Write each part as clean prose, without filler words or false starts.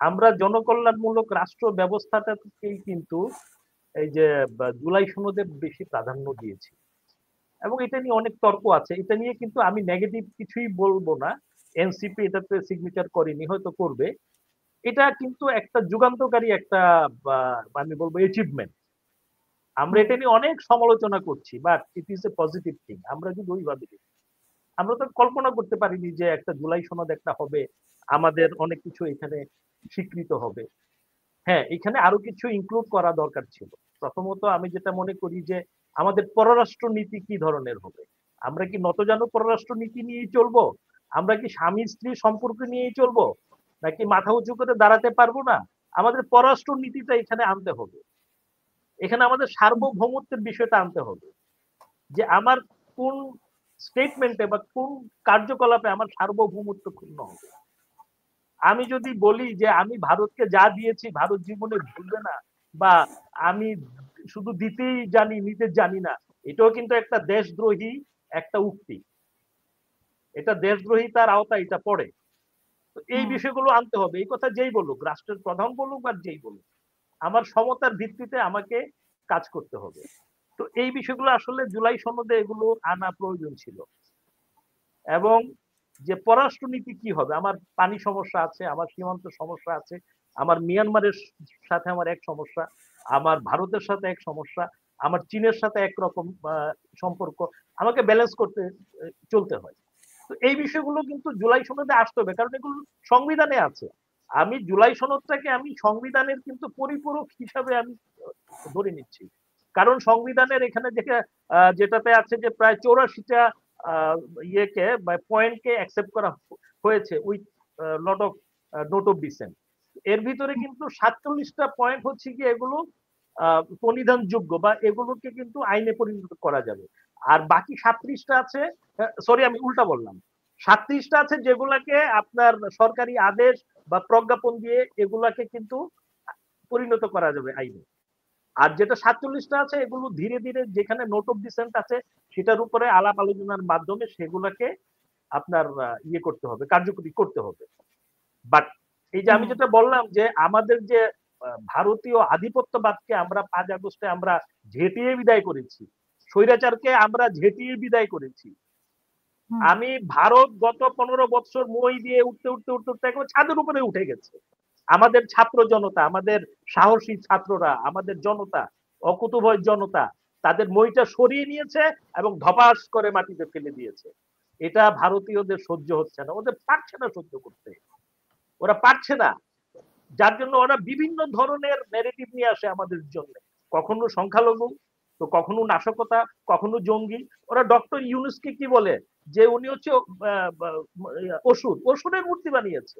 আমরা জনকল্যাণমূলক রাষ্ট্র ব্যবস্থাটাকেই কিন্তু এই যে জুলাই সনদে বেশি প্রাধান্য দিয়েছি, এবং এটা নিয়ে অনেক তর্ক আছে। এটা নিয়ে কিন্তু আমি নেগেটিভ কিছুই বলবো না। এনসিপি এটাতে সিগনেচার করেনি, হয়তো করবে। এটা কিন্তু একটা যুগান্তকারী একটা আমি বলবো অ্যাচিভমেন্ট। আমরা এটা নিয়ে অনেক সমালোচনা করছি, but it is a positive thing. আমরা যদি ওইভাবে দেখি, আমরা তো কল্পনা করতে পারিনি যে একটা জুলাই সনদ একটা হবে, আমাদের অনেক কিছু এখানে স্বীকৃত হবে। হ্যাঁ, এখানে আরো কিছু ইনক্লুড করা দরকার ছিল। প্রথমত আমি যেটা মনে করি যে আমাদের পররাষ্ট্র নীতি কি ধরনের হবে। আমরা কি নতজানু পররাষ্ট্র নীতি নিয়েই চলবো? আমরা কি স্বামী স্ত্রী সম্পর্ক নিয়েই চলবো, নাকি মাথা উঁচু করে দাঁড়াতে পারবো না? আমাদের পররাষ্ট্র নীতিটা এখানে আনতে হবে। এখানে আমাদের সার্বভৌমত্বের বিষয়টা আনতে হবে, যে আমার কোন স্টেটমেন্টে বা কোন কার্যকলাপে আমার সার্বভৌমত্ব ক্ষুণ্ণ হবে। আমি যদি বলি যে আমি ভারতকে যা দিয়েছি ভারত জীবনে ভুলবে না, বা আমি শুধু দিতেই জানি নিতে জানি না, এটাও কিন্তু একটা দেশদ্রোহী একটা উক্তি। এটা দেশদ্রোহিতার আওতায় এটা পড়ে। তো এই বিষয়গুলো আনতে হবে। এই কথা যেই বলুক, রাষ্ট্রের প্রধান বলুক আর যেই বলুক, আমার সমতার ভিত্তিতে আমাকে কাজ করতে হবে। তো এই বিষয়গুলো আসলে জুলাই সনদে এগুলো আনা প্রয়োজন ছিল। এবং যে পররাষ্ট্রনীতি কি হবে, আমার পানি সমস্যা আছে, আমার সীমান্ত সমস্যা আছে, আমার মিয়ানমারের সাথে আমার এক সমস্যা, আমার ভারতের সাথে এক সমস্যা, আমার চীনের সাথে একরকম সম্পর্ক, আমাকে ব্যালেন্স করতে চলতে হয়। তো এই বিষয়গুলো কিন্তু জুলাই সনদে আসতে হবে, কারণ এগুলো সংবিধানে আছে। আমি জুলাই সনদটাকে আমি সংবিধানের কিন্তু পরিপূরক হিসাবে আমি ধরে নিচ্ছি। কারণ সংবিধানের এখানে যেটাতে আছে যে প্রায় 84টা ইয়েকে বা পয়েন্টকে অ্যাকসেপ্ট করা হয়েছে with lot of note of dissent. এর ভিতরে কিন্তু 47টা পয়েন্ট হচ্ছে কি এগুলো প্রণিধানযোগ্য বা এগুলোকে কিন্তু আইনে পরিণত করা যাবে। আর বাকি 37টা আছে, সরি আমি উল্টা বললাম, 37টা আছে যেগুলাকে আপনার সরকারি আদেশ বা প্রজ্ঞাপন দিয়ে এগুলাকে কিন্তু পরিণত করা যাবে আইনে। আর যেটা 47টা আছে এগুলো ধীরে ধীরে যেখানে নোট অফ ডিসেন্ট আছে সেটার উপরে আলাপ আলোচনার মাধ্যমে সেগুলাকে আপনার ইয়ে করতে হবে, কার্যকরী করতে হবে। বাট এই যে আমি যেটা বললাম যে আমাদের যে ভারতীয় আধিপত্যবাদকে আমরা 5 আগস্টে আমরা ঝেঁটিয়ে বিদায় করেছি, স্বৈরাচারকে আমরা ঝেঁটিয়ে বিদায় করেছি। আমি ভারত গত 15 বছর মই দিয়ে উঠতে উঠতে উঠতে উঠতে একবার ছাদের উপরে উঠে গেছে। আমাদের ছাত্র জনতা, আমাদের সাহসী ছাত্ররা, আমাদের জনতা, অকুতোভয় জনতা তাদের মইটা সরিয়ে নিয়েছে এবং ধপাস করে মাটিতে ফেলে দিয়েছে। এটা ভারতীয়দের সহ্য হচ্ছে না, ওদের পারছে না সহ্য করতে, ওরা পারছে না। যার জন্য ওরা বিভিন্ন ধরনের ন্যারেটিভ নিয়ে আসে আমাদের জন্য, কখনো সংখ্যালঘু, তো কখনো নাশকতা, কখনো জঙ্গি। ওরা ডক্টর ইউনুসকে কি বলে যে উনি হচ্ছে অসুর, অসুরের মূর্তি বানিয়েছে।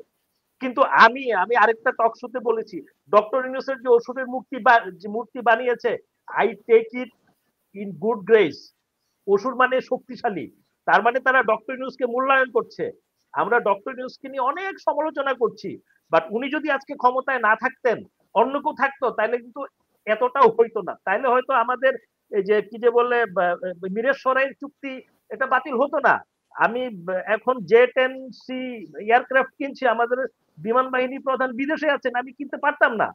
কিন্তু আমি আমি আরেকটা টক শোতে বলেছি, ডক্টর ইউনুসের যে অসুরের মূর্তি বানিয়েছে, I take it in good grace. অসুর মানে শক্তিশালী, তার মানে তারা ডক্টর ইউনুসকে মূল্যায়ন করছে। আমরা ডক্টর ইউনুসকে নিয়ে অনেক সমালোচনা করছি, বাট উনি যদি আজকে ক্ষমতায় না থাকতেন, অন্য কেউ থাকতো, তাহলে কিন্তু এতটাও হইতো না। তাহলে হয়তো আমাদের এই যে কি যে বলে মিরেশ্বরের চুক্তি এটা বাতিল হতো না। আমি এখন J-10C এয়ারক্রাফট কিনছি, আমাদের বিমান বাহিনী প্রধান বিদেশে আছেন, আমি কিনতে পারতাম না।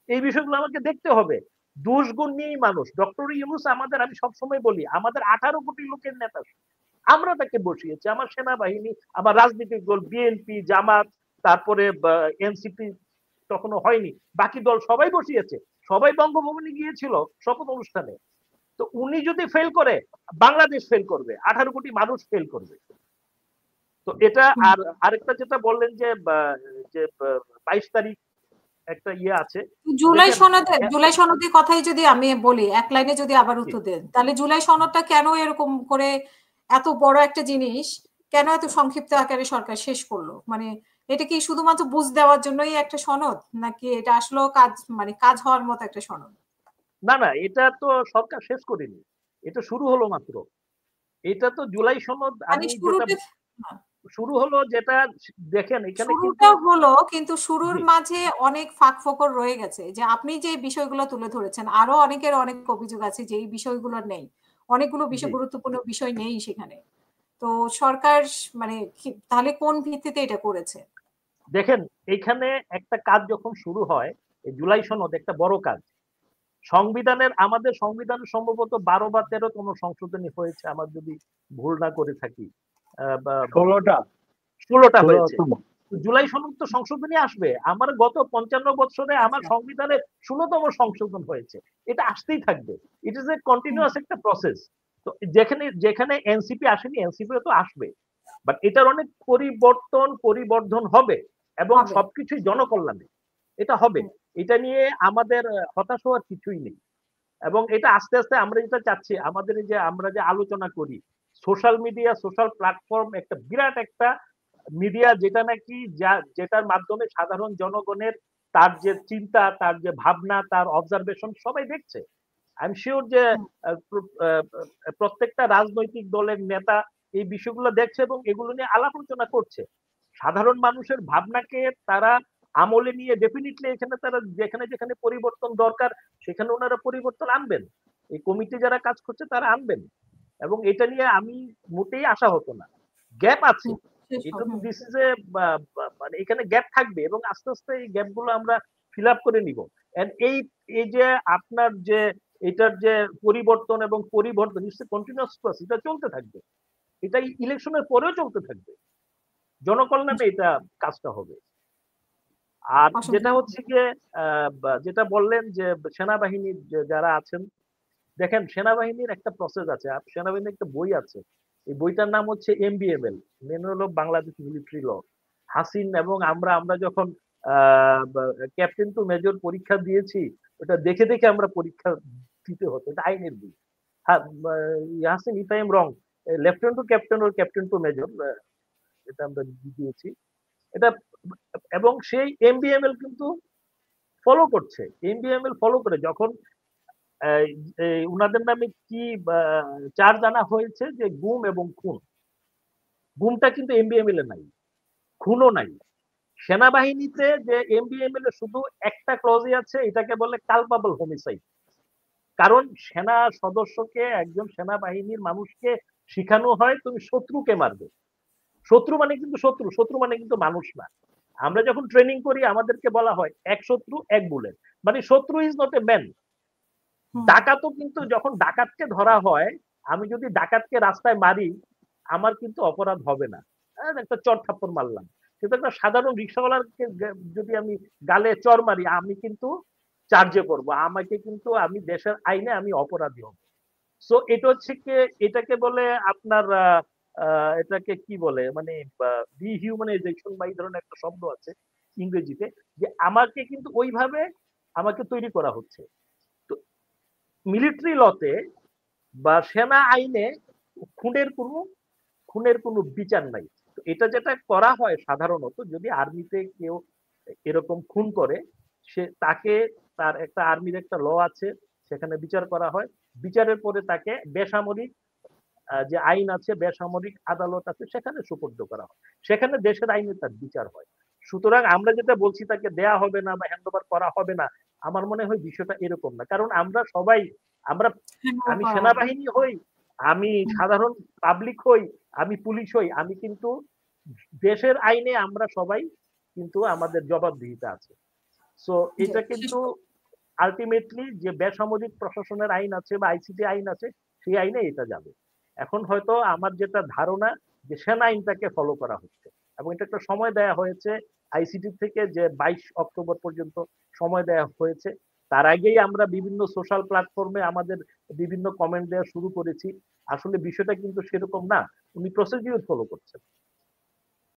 এই বিষয়গুলো আমাকে দেখতে হবে। দোষ গুণ নিয়েই মানুষ। ডক্টর ইউনুস আমাদের, আমি সবসময় বলি, আমাদের 18 কোটি লোকের নেতা, আমরা তাকে বসিয়েছি। আমার সেনাবাহিনী, আমার রাজনৈতিক দল বিএনপি, জামাত, তারপরে এনসিপি তখনও হয়নি, বাকি দল সবাই বসিয়েছে, সবাই বঙ্গভবনে গিয়েছিল শপথ অনুষ্ঠানে। তো উনি যদি ফেল করে, বাংলাদেশ ফেল করবে, 18 কোটি মানুষ ফেল করবে। তো এটা। আর আরেকটা যেটা বললেন যে 22 তারিখ একটা ইয়ে আছে, জুলাই সনদের কথাই যদি আমি বলি, এক লাইনে যদি আবার উত্তর দেন, তাহলে জুলাই সনদটা কেন এরকম করে এত বড় একটা জিনিস কেন এত সংক্ষিপ্ত আকারে সরকার শেষ করলো? মানে এটা কি শুধুমাত্র বুঝ দেওয়ার জন্যই একটা সনদ, নাকি এটা আসলে কাজ, মানে কাজ হওয়ার মতো একটা সনদ? না না, এটা তো সরকার শেষ করেনি, এটা শুরু হলো মাত্র। এটা তো জুলাই সনদ আমি যেটা শুরু হলো, যেটা দেখেন এখানে শুরুটা হলো, কিন্তু শুরুর মাঝে অনেক ফাঁকফোকর রয়ে গেছে। যে আপনি যে বিষয়গুলো তুলে ধরেছেন, আরো অনেকের অনেক অভিযোগ আছে যে এই বিষয়গুলো নেই, অনেকগুলো বিষয়, গুরুত্বপূর্ণ বিষয় নেই সেখানে। তো সরকার মানে তাহলে কোন ভিত্তিতে এটা করেছে? দেখেন এইখানে একটা কাজ যখন শুরু হয়, এই জুলাই সনদ একটা বড় কাজ। আমাদের সংবিধান সম্ভবত 12 বা 13তম সংশোধনী হয়েছে, আমার যদি ভুল না করে থাকি। 16টা 16টা হয়েছে। 16তম। জুলাই সনদ তো সংশোধনী আসবে। আমার গত 55 বছরে আমার সংবিধানের 16তম সংশোধন হয়েছে। এটা আসতেই থাকবে। ইট ইজ এ কন্টিনিউয়াস একটা প্রসেস। তো যেখানে যেখানে এনসিপি আসেনি, এনসিপি তো আসবে। বাট এটার অনেক পরিবর্ধন হবে এবং সবকিছুই জনকল্যাণে এটা হবে। এটা নিয়ে আমাদের হতাশ হওয়ার কিছুই নেই। এবং এটা আস্তে আস্তে আমরা যেটা চাচ্ছি, আমাদের এই যে আমরা যে আলোচনা করি, সোশ্যাল মিডিয়া, সোশ্যাল প্ল্যাটফর্ম একটা বিরাট একটা মিডিয়া, যেটা নাকি যেটার মাধ্যমে সাধারণ জনগণের তার যে চিন্তা, তার যে ভাবনা, তার অবজারভেশন সবাই দেখছে। আই এম শিওর যে প্রত্যেকটা রাজনৈতিক দলের নেতা এই বিষয়গুলো দেখছে এবং এগুলো নিয়ে আলাপ আলোচনা করছে। সাধারণ মানুষের ভাবনাকে তারা আমলে নিয়ে ডেফিনিটলি এখানে তারা যেখানে যেখানে পরিবর্তন দরকার সেখানে ওনারা পরিবর্তন আনবেন। এই কমিটি যারা কাজ করছে তারা আনবেন। এবং এটা নিয়ে আমি মোটেই আশা হতো না। গ্যাপ আছে, এটা তো দিস ইজ এ মানে এখানে গ্যাপ থাকবে এবং আস্তে আস্তে এই গ্যাপ গুলো আমরা ফিল আপ করে নিব। এন্ড এই যে আপনার যে এটার যে পরিবর্তন এবং পরিবর্তন কন্টিনিউয়াস প্রসেস, এটা চলতে থাকবে। এটা ইলেকশনের পরেও চলতে থাকবে। জনকল্যাণে এটা কাজটা হবে। আর যেটা হচ্ছে গিয়ে যেটা বললেন যে সেনাবাহিনীর যারা আছেন, দেখেন সেনাবাহিনীর একটা প্রসেস আছে, সেনাবাহিনীর একটা বই আছে। এই বইটার নাম হচ্ছে MBML, manual of Bangladesh military law. Hasin এবং আমরা যখন ক্যাপ্টেন টু মেজর পরীক্ষা দিয়েছি, ওটা দেখে দেখে আমরা পরীক্ষা দিতে হতো। এটা আইনের বই। Hasin, if I am wrong, lieutenant to captain or captain to major, এটা আমরা দিয়েছি এটা। এবং সেই MBML কিন্তু ফলো করছে। MBML ফলো করে যখন উনাদের নামে কি চার্জ আনা হয়েছে যে গুম এবং খুন, গুমটা কিন্তু MBML এ নাই, খুনও নাই। সেনাবাহিনীতে যে MBML এ শুধু একটা ক্লজই আছে, এটাকে বলে কালপাবল হোমিসাইড। কারণ সেনা সদস্যকে, একজন সেনাবাহিনীর মানুষকে শিখানো হয় তুমি শত্রুকে মারবে। শত্রু মানে কিন্তু শত্রু মানে কিন্তু মানুষ না। আমরা যখন ট্রেনিং করি আমাদেরকে বলা হয় এক শত্রু এক বুলেট, মানে শত্রু ইজ নট এ ম্যান। ডাকাতও কিন্তু যখন ডাকাতকে ধরা হয়, আমি যদি ডাকাতকে রাস্তায় মারি আমার কিন্তু অপরাধ হবে না, একটা চর থাপ্পড় মারলাম। কিন্তু একটা সাধারণ রিক্সাওয়ালাকে যদি আমি গালে চর মারি আমি কিন্তু চার্জে পড়বো, আমাকে কিন্তু আমি দেশের আইনে আমি অপরাধী হব। সো এটা হচ্ছে কি, এটাকে বলে আপনার এটাকে কি বলে, মানে ডিহিউম্যানাইজেশন বা এই ধরনের একটা শব্দ আছে ইংরেজিতে, যে আমাকে কিন্তু ওইভাবে আমাকে তৈরি করা হচ্ছে। তো মিলিটারি লতে বা সেনা আইনে খুনের কোনো বিচার নাই। তো এটা যেটা করা হয় সাধারণত, যদি আর্মিতে কেউ এরকম খুন করে, সে তাকে, তার একটা আর্মির একটা ল আছে, সেখানে বিচার করা হয়। বিচারের পরে তাকে বেসামরিক যে আইন আছে, বেসামরিক আদালত আছে, সেখানে সুপর্দ করা হয়। সেখানে দেশের আইনে তার বিচার হয়। সুতরাং আমরা যেটা বলছি তাকে দেয়া হবে না বা হ্যান্ডওভার করা হবে না, আমার মনে হয় বিষয়টা এরকম না। কারণ আমরা সবাই, আমি সেনাবাহিনী হই, আমি সাধারণ পাবলিক হই, আমি পুলিশ হই, আমি কিন্তু দেশের আইনে আমরা সবাই কিন্তু আমাদের জবাবদিহিতা আছে। সো এটা কিন্তু আলটিমেটলি যে বেসামরিক প্রশাসনের আইন আছে বা ICT আইন আছে, সেই আইনে এটা যাবে। এখন হয়তো আমার যেটা ধারণা যে সেনা আইনটাকে ফলো করা হচ্ছে এবং এটা একটা সময় দেয়া হয়েছে ICT থেকে, যে 22 অক্টোবর পর্যন্ত সময় দেয়া হয়েছে। তার আগেই আমরা বিভিন্ন সোশ্যাল প্ল্যাটফর্মে আমাদের বিভিন্ন কমেন্ট দেওয়া শুরু করেছি। আসলে বিষয়টা কিন্তু সেরকম না, উনি প্রসিডিউর ফলো করছেন।